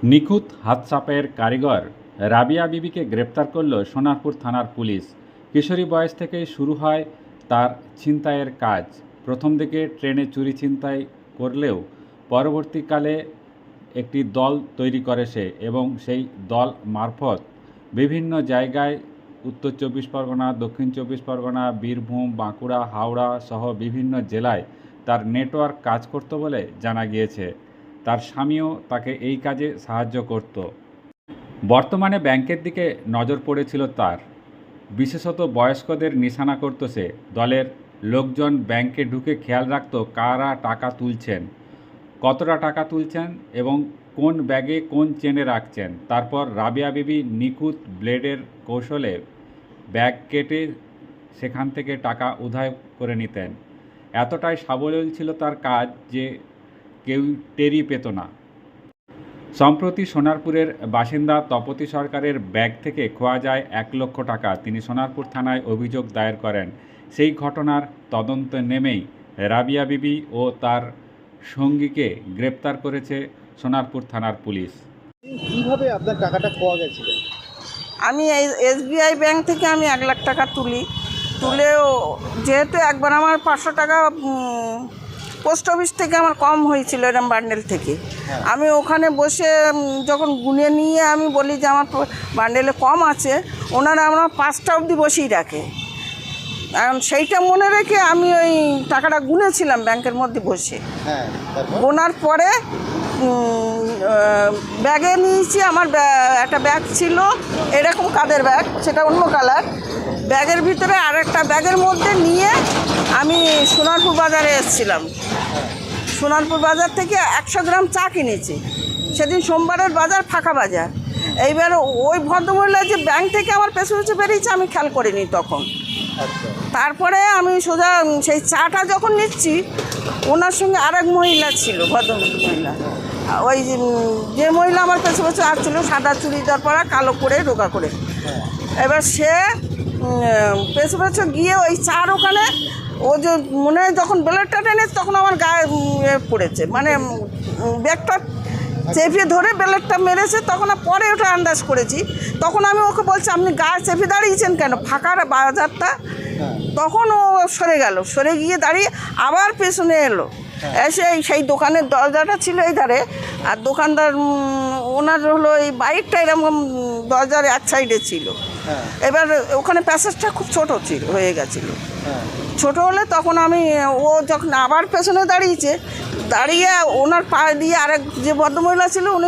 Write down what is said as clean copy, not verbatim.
নিখুঁত হাতচাপের কারিগর রাবিয়া বিবিকে গ্রেপ্তার করল সোনারপুর থানার পুলিশ। কিশোরী বয়স থেকেই শুরু হয় তার ছিনতাইয়ের কাজ। প্রথম দিকে ট্রেনে চুরি ছিনতাই করলেও পরবর্তীকালে একটি দল তৈরি করে সে এবং সেই দল মারফত বিভিন্ন জায়গায় উত্তর চব্বিশ পরগনা, দক্ষিণ চব্বিশ পরগনা, বীরভূম, বাঁকুড়া, হাওড়া সহ বিভিন্ন জেলায় তার নেটওয়ার্ক কাজ করত বলে জানা গিয়েছে। তার স্বামীও তাকে এই কাজে সাহায্য করত। বর্তমানে ব্যাংকের দিকে নজর পড়েছিল তার। বিশেষত বয়স্কদের নিশানা করত সে। দলের লোকজন ব্যাংকে ঢুকে খেয়াল রাখত কারা টাকা তুলছেন, কতটা টাকা তুলছেন এবং কোন ব্যাগে কোন চেনে রাখছেন। তারপর রাবিয়া বিবি নিখুঁত ব্লেডের কৌশলে ব্যাগ কেটে সেখান থেকে টাকা উদ্ধার করে নিতেন। এতটাই সাবলীল ছিল তার কাজ যে কেউ টেরই পেত না। সম্প্রতি সোনারপুরের বাসিন্দা তপতি সরকারের ব্যাগ থেকে খোয়া যায় 1 লক্ষ টাকা। তিনি সোনারপুর থানায় অভিযোগ দায়ের করেন। সেই ঘটনার তদন্তে নেমেই রাবিয়া বিবি ও তার সঙ্গীকে গ্রেপ্তার করেছে সোনারপুর থানার পুলিশ। কিভাবে আপনার টাকাটা খোয়া গেছিল? আমি এই SBI ব্যাংক থেকে আমি 1 লাখ টাকা তুলেও যেহেতু একবার আমার 500 টাকা পোস্ট অফিস থেকে আমার কম হয়েছিল এরম বান্ডেল থেকে। আমি ওখানে বসে যখন গুনে নিয়ে আমি বলি যে আমার বান্ডেলে কম আছে, ওনারা আমার 5টা অবধি বসেই রাখে। এখন সেইটা মনে রেখে আমি ওই টাকাটা গুনেছিলাম ব্যাংকের মধ্যে বসে। গোনার পরে ব্যাগে নিয়েছি। আমার একটা ব্যাগ ছিল এরকম কাদের ব্যাগ, সেটা অন্য কালার। ব্যাগের ভিতরে আরেকটা ব্যাগের মধ্যে নিয়ে আমি সোনারপুর বাজারে এসেছিলাম। সোনারপুর বাজার থেকে 100 গ্রাম চা কিনেছি। সেদিন সোমবারের বাজার, ফাঁকা বাজার। এইবার ওই ভদ্রমহিলা যে ব্যাংক থেকে আমার পেছু পেছু বেরিয়েছে আমি খেয়াল করিনি তখন। তারপরে আমি সোজা সেই চাটা যখন নিচ্ছি, ওনার সঙ্গে আরেক মহিলা ছিল, ভদ্রমহিলা। ওই যে মহিলা আমার পেছু পেছু আসছিল, সাদা চুড়িদার পরা, কালো করে রোগা করে। এবার সে পেছু পেছু গিয়ে ওই চার ওখানে ও যে মনে হয় যখন ব্লেডটা টেনেছে তখন আমার গায়ে পড়েছে, মানে ব্যাগটা চেপে ধরে ব্লেডটা মেরেছে। তখন পরে ওটা আন্দাজ করেছি। তখন আমি ওকে বলছি আপনি গায়ে চেপে দাঁড়িয়েছেন কেন, ফাঁকা বাজারটা। তখন ও সরে গিয়ে দাঁড়িয়ে আবার পেছনে এলো। এসে সেই দোকানের দরজাটা ছিল এই ধারে, আর দোকানদার ওনার হলো এই বাইকটা এরকম দরজার এক সাইডে ছিল। এবার ওখানে প্যাসেজটা খুব ছোট হয়ে গেছিলো। ছোট হলে তখন ও যখন আবার পেছনে দাঁড়িয়ে ওনার পা দিয়ে আরেক যে ভদ্রমহিলা ছিল উনি